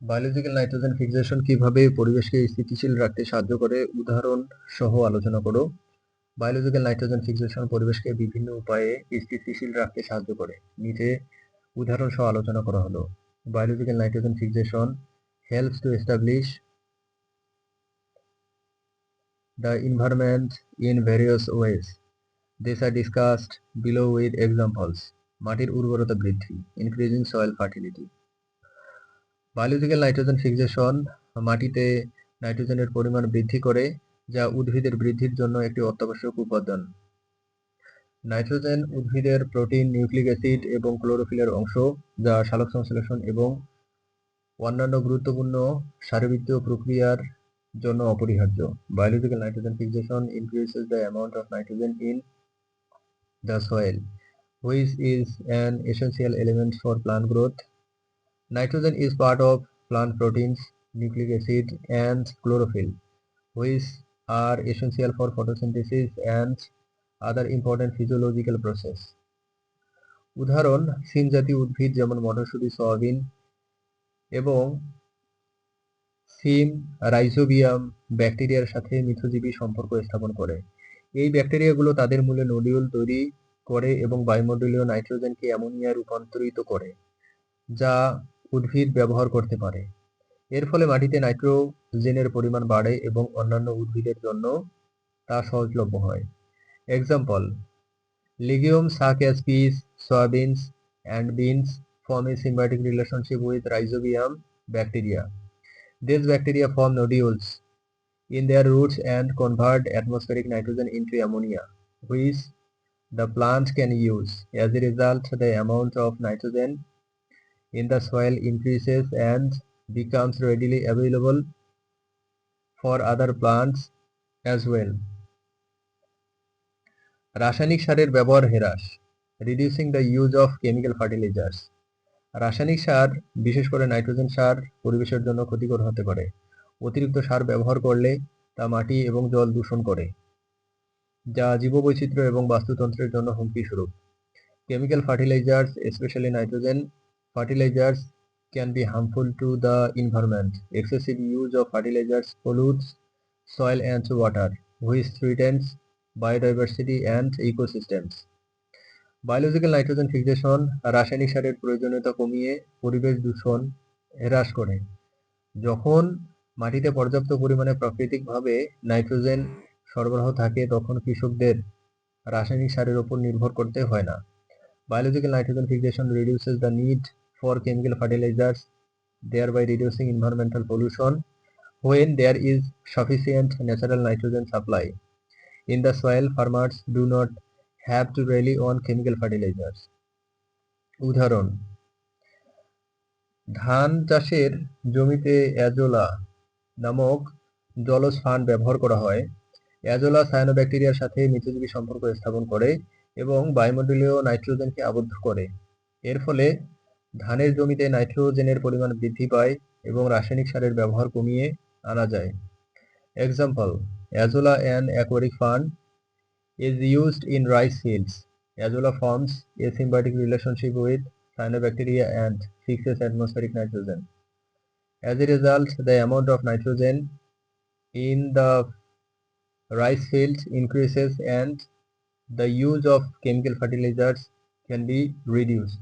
Biological nitrogen fixation কিভাবে পরিবেশকে স্থিতিশীল রাখতে সাহায্য করে উদাহরণ সহ আলোচনা করো। বায়োলজিক্যাল নাইট্রোজেন ফিক্সেশন পরিবেশকে বিভিন্ন উপায়ে স্থিতিশীল রাখতে সাহায্য করে। নিচে উদাহরণ সহ আলোচনা করা হলো। Biological nitrogen fixation helps to establish the environment in various ways. These are discussed below with examples. মাটির উর্বরতা বৃদ্ধি, increasing soil fertility. Biological nitrogen fixation মাটিতে নাইট্রোজেনের পরিমাণ বৃদ্ধি করে, যা উদ্ভিদের বৃদ্ধির জন্য একটি অত্যাবশ্যক উপাদান। নাইট্রোজেন উদ্ভিদের প্রোটিন, নিউক্লিক অ্যাসিড এবং ক্লোরোফিলের অংশ, যা সালোকসংশ্লেষণ এবং অন্যান্য গুরুত্বপূর্ণ শারীরবৃত্তীয় প্রক্রিয়ার জন্য অপরিহার্য। Biological nitrogen fixation increases the amount of nitrogen in the soil, which is an essential element for plant growth. Nitrogen is part of plant proteins, nucleic acid, and chlorophyll, which are essential for photosynthesis and other important physiological process. উদাহরণ: সিম জাতীয় উদ্ভিদ যেমন মটরশুঁটি, soybean এবং সিম rhizobium ব্যাকটেরিয়ার সাথে মিথজীবী সম্পর্ক স্থাপন করে। এই ব্যাকটেরিয়াগুলো তাদের মূলে নোডিউল তৈরি করে এবং বায়ুমণ্ডলীয় নাইট্রোজেনকে অ্যামোনিয়া রূপান্তরিত করে, যা উদ্ভিদ ব্যবহার করতে পারে। এর ফলে মাটিতে নাইট্রোজেনের পরিমাণ বাড়ে এবং অন্যান্য উদ্ভিদের জন্য তা সহজলভ্য হয়। Example: legumes such as peas, soybeans, and beans form a symbiotic relationship with rhizobium bacteria. These bacteria form nodules in their roots and convert atmospheric nitrogen into ammonia, which the plant can use. As a result, the amount of nitrogen in the soil increases and becomes readily available for other plants as well. রাসায়নিক সারের ব্যবহার হ্রাস, reducing the use of chemical fertilisers. রাসায়নিক সার, বিশেষ করে nitrogen সার, পরিবেশের জন্য ক্ষতিকর হতে পারে। অতিরিক্ত সার ব্যবহার করলে তা মাটি এবং জল দূষণ করে, যা জীববৈচিত্র্য এবং বাস্তুতন্ত্রের জন্য হুমকি স্বরূপ। Chemical fertilizers, especially nitrogen fertilizers, can be harmful to the environment. Excessive use of fertilizers pollutes soil and water, which threatens biodiversity and ecosystems. Biological nitrogen fixation রাসায়নিক সারের প্রয়োজনীয়তা কমিয়ে পরিবেশ দূষণ হ্রাস করে। যখন মাটিতে পর্যাপ্ত পরিমাণে প্রাকৃতিকভাবে নাইট্রোজেন সরবরাহ থাকে, তখন কৃষকদের রাসায়নিক সারের উপর নির্ভর করতে হয় না। Biological nitrogen fixation reduces the need for chemical fertilizers, thereby reducing environmental pollution. When there is sufficient natural nitrogen supply in the soil, farmers do not have to rely on chemical fertilizers. উদাহরণ: ধান চাষের জমিতে Azolla নামক জলজ fund ব্যবহার করা হয়। Azolla সায়ানোব্যাকটেরিয়ার সাথে মিথজীবী সম্পর্ক স্থাপন করে এবং বায়ুমণ্ডলীয় নাইট্রোজেনকে আবদ্ধ করে। এর ফলে ধানের জমিতে নাইট্রোজেনের পরিমাণ বৃদ্ধি পায় এবং রাসায়নিক সারের ব্যবহার কমিয়ে আনা যায়। এক্সাম্পল: অ্যাজোলা অ্যান অ্যাকোয়ারিক ফান্ড is used in rice fields. Azolla forms a symbiotic relationship with cyanobacteria and fixes atmospheric nitrogen. As a result, the amount of nitrogen in the rice fields increases and the use of chemical fertilizers can be reduced.